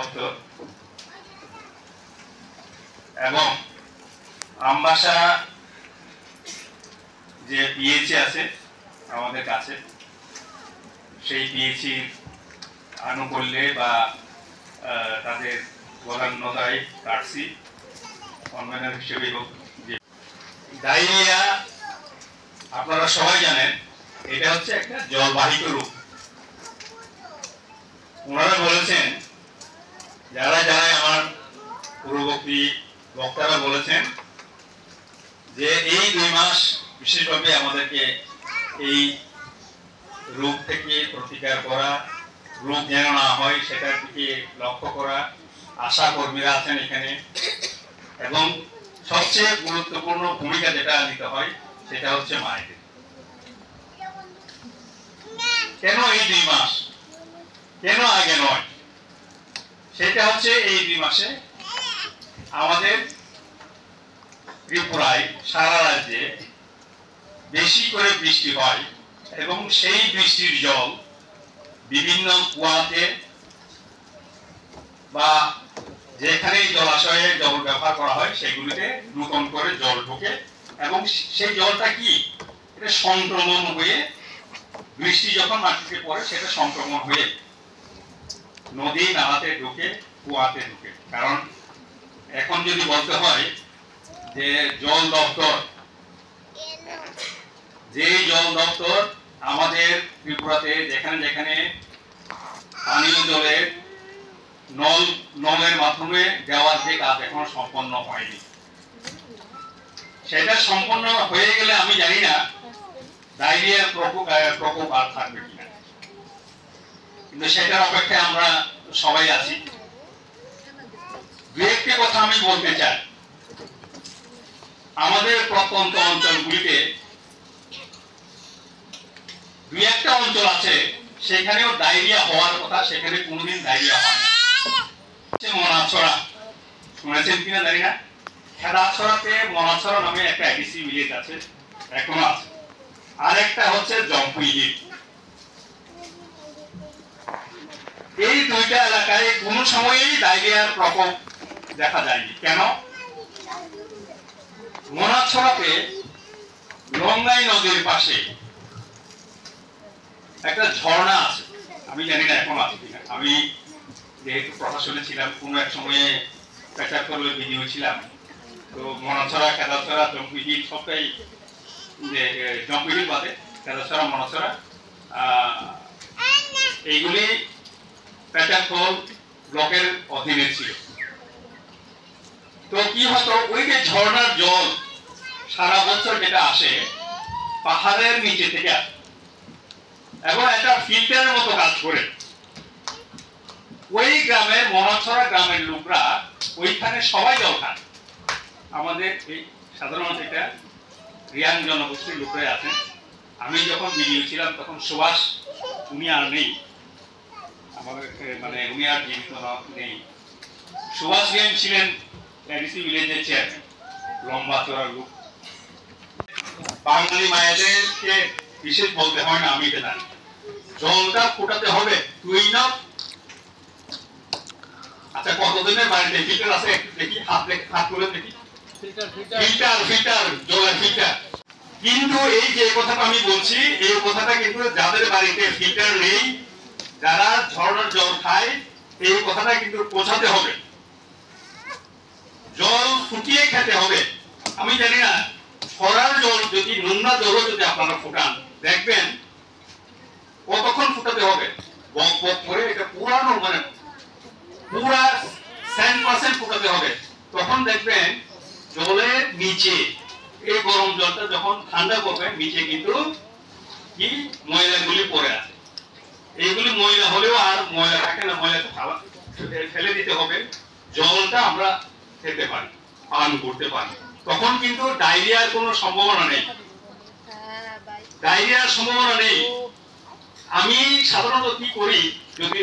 দপ্তর এবং আমবাসা যে পিএইচি আছে আমাদের কাছে, সেই পিএইচি আনুকূল্যে বা তাদের বদান্যতায় কাটছি কনভেনার হিসেবে। যে ডায়রিয়া আপনারা সবাই জানেন, এটা হচ্ছে একটা জলবাহিত রোগ। ওনারা বলেছেন, যারা যারা আমার পূর্ববর্তী বক্তারা বলেছেন যে এই 2 মাস বিশেষভাবে আমাদেরকে এই রোগ থেকে প্রতিকার করা, রোগ যেন না হয় সেটার দিকে লক্ষ্য করা। আশা কর্মীরা আছেন এখানে, এবং সবচেয়ে গুরুত্বপূর্ণ ভূমিকা যেটা নিতে হয় সেটা হচ্ছে মায়েদের। কেন এই 2 মাস, কেন আগে নয়? সেটা হচ্ছে এই 2 মাসে আমাদের ত্রিপুরায় সারা রাজ্যে বেশি করে বৃষ্টি হয়, এবং সেই বৃষ্টির জল বিভিন্ন কুয়াতে বা যেখানে জলাশয়ে জল ব্যবহার করা হয় সেগুলিতে নতুন করে জল ঢোকে, এবং সেই জলটা কি, এটা সংক্রমণ হয়ে, বৃষ্টি যখন মাটিতে পড়ে সেটা সংক্রমণ হয়ে নদী নালাতে ঢুকে, কুয়াতে ঢুকে। কারণ এখন যদি বলতে হয় যে জল দপ্তর, যে জল দপ্তর আমাদের ত্রিপুরাতে যেখানে যেখানে পানীয় জলের নলের মাধ্যমে দেওয়ার যে কাজ এখনো সম্পন্ন হয়নি, সেটা সম্পন্ন হয়ে গেলে আমি জানি না ডায়রিয়ার প্রকোপ আর থাকবে কিনা, কিন্তু সেটার অপেক্ষায় আমরা সবাই আছি। 2-1টি কথা আমি বলতে চাই। আমাদের প্রত্যন্ত অঞ্চলগুলিতে 2-1টা অঞ্চল আছে সেখানেও ডায়রিয়া হওয়ার কথা, সেখানে কোনোদিন ডায়রিয়া হয় না। মনাছড়া, শুনেছেন কিনা জানি না। খেদাছড়াতে মনাছড়া নামে একটা এডিসি ভিলেজ আছে, এখনো আছে। আর একটা হচ্ছে জম্পুইহি। এই 2টা এলাকায় কোনো সময়ই ডায়রিয়ার প্রকোপ দেখা যায়নি। কেন? মনাছড়াতে লঙ্গাই নদীর পাশে একটা ঝর্ণা আছে, আমি জানি না এখন আছে কিনা। আমি যেহেতু প্রশাসনে ছিলাম, কোনো এক সময়ে পেশাব করলে ভিডিও ছিলাম, তো মনাছড়া, খেদাছড়া, জম্পুইহি সবটাই, জম্পুইহি বাদে খেদাছড়া, মনাছড়া এইগুলি পেশাবখোল ব্লকের অধীনে ছিল। তো কি হতো, ওই যে ঝর্ণার জল সারা বছর যেটা আসে পাহাড়ের নিচে থেকে আসে, এবং একটা ফিল্টারের মতো কাজ করে। ওই গ্রামের, মনাছড়া গ্রামের লোকরা ওইখানে সবাই জল খান। আমাদের এই সাধারণত এটা রিয়াং জনগোষ্ঠীর লোকরাই আছেন। আমি যখন ভিডিও ছিলাম তখন সুভাষ, উনি আর নেই আমাদের, মানে উনি আর জীবিত নেই। সুভাষ রিয়াং ছিলেন এডিসি ভিলেজের চেয়ারম্যান, লম্বা চড়া লোক। বাঙালি মায়েদেরকে বিশেষ বলতে হয় না, আমি এটা জানি। জলটা ফোটাতে হবে 2 নব। আচ্ছা, কতদিনের বাড়িতে ফিল্টার আছে একটু দেখি, হাত তুলে দেখি। ফিল্টার, জলের ফিল্টার। কিন্তু এই যে কথাটা আমি বলছি, এই কথাটা কিন্তু যাদের বাড়িতে ফিল্টার নেই, যারা ঝর্ণার জল খায়, এই কথাটা কিন্তু পৌঁছাতে হবে। জল ফুটিয়ে খেতে হবে। আমি জানি না, খরার জল যদি, নোংরা জলও যদি আপনারা ফুটান, দেখবেন কতক্ষণ ফুটাতে হবে, বক বক করে। এটা পুরানো, মানে পুরা 100% ফুটাতে হবে। তখন দেখবেন জলের নিচে, এই গরম জলটা যখন ঠান্ডা করবে, নিচে কিন্তু কি ময়লাগুলি পড়ে আছে। এইগুলি ময়লা হলেও আর ময়লা থাকে না, ময়লাটা ফেলে দিতে হবে। জলটা আমরা খেতে পারি, পান করতে পারি। তখন কিন্তু ডায়রিয়ার কোনো সম্ভাবনা নেই, ডায়রিয়ার সম্ভাবনা নেই। আমি সাধারণত কি করি, যদি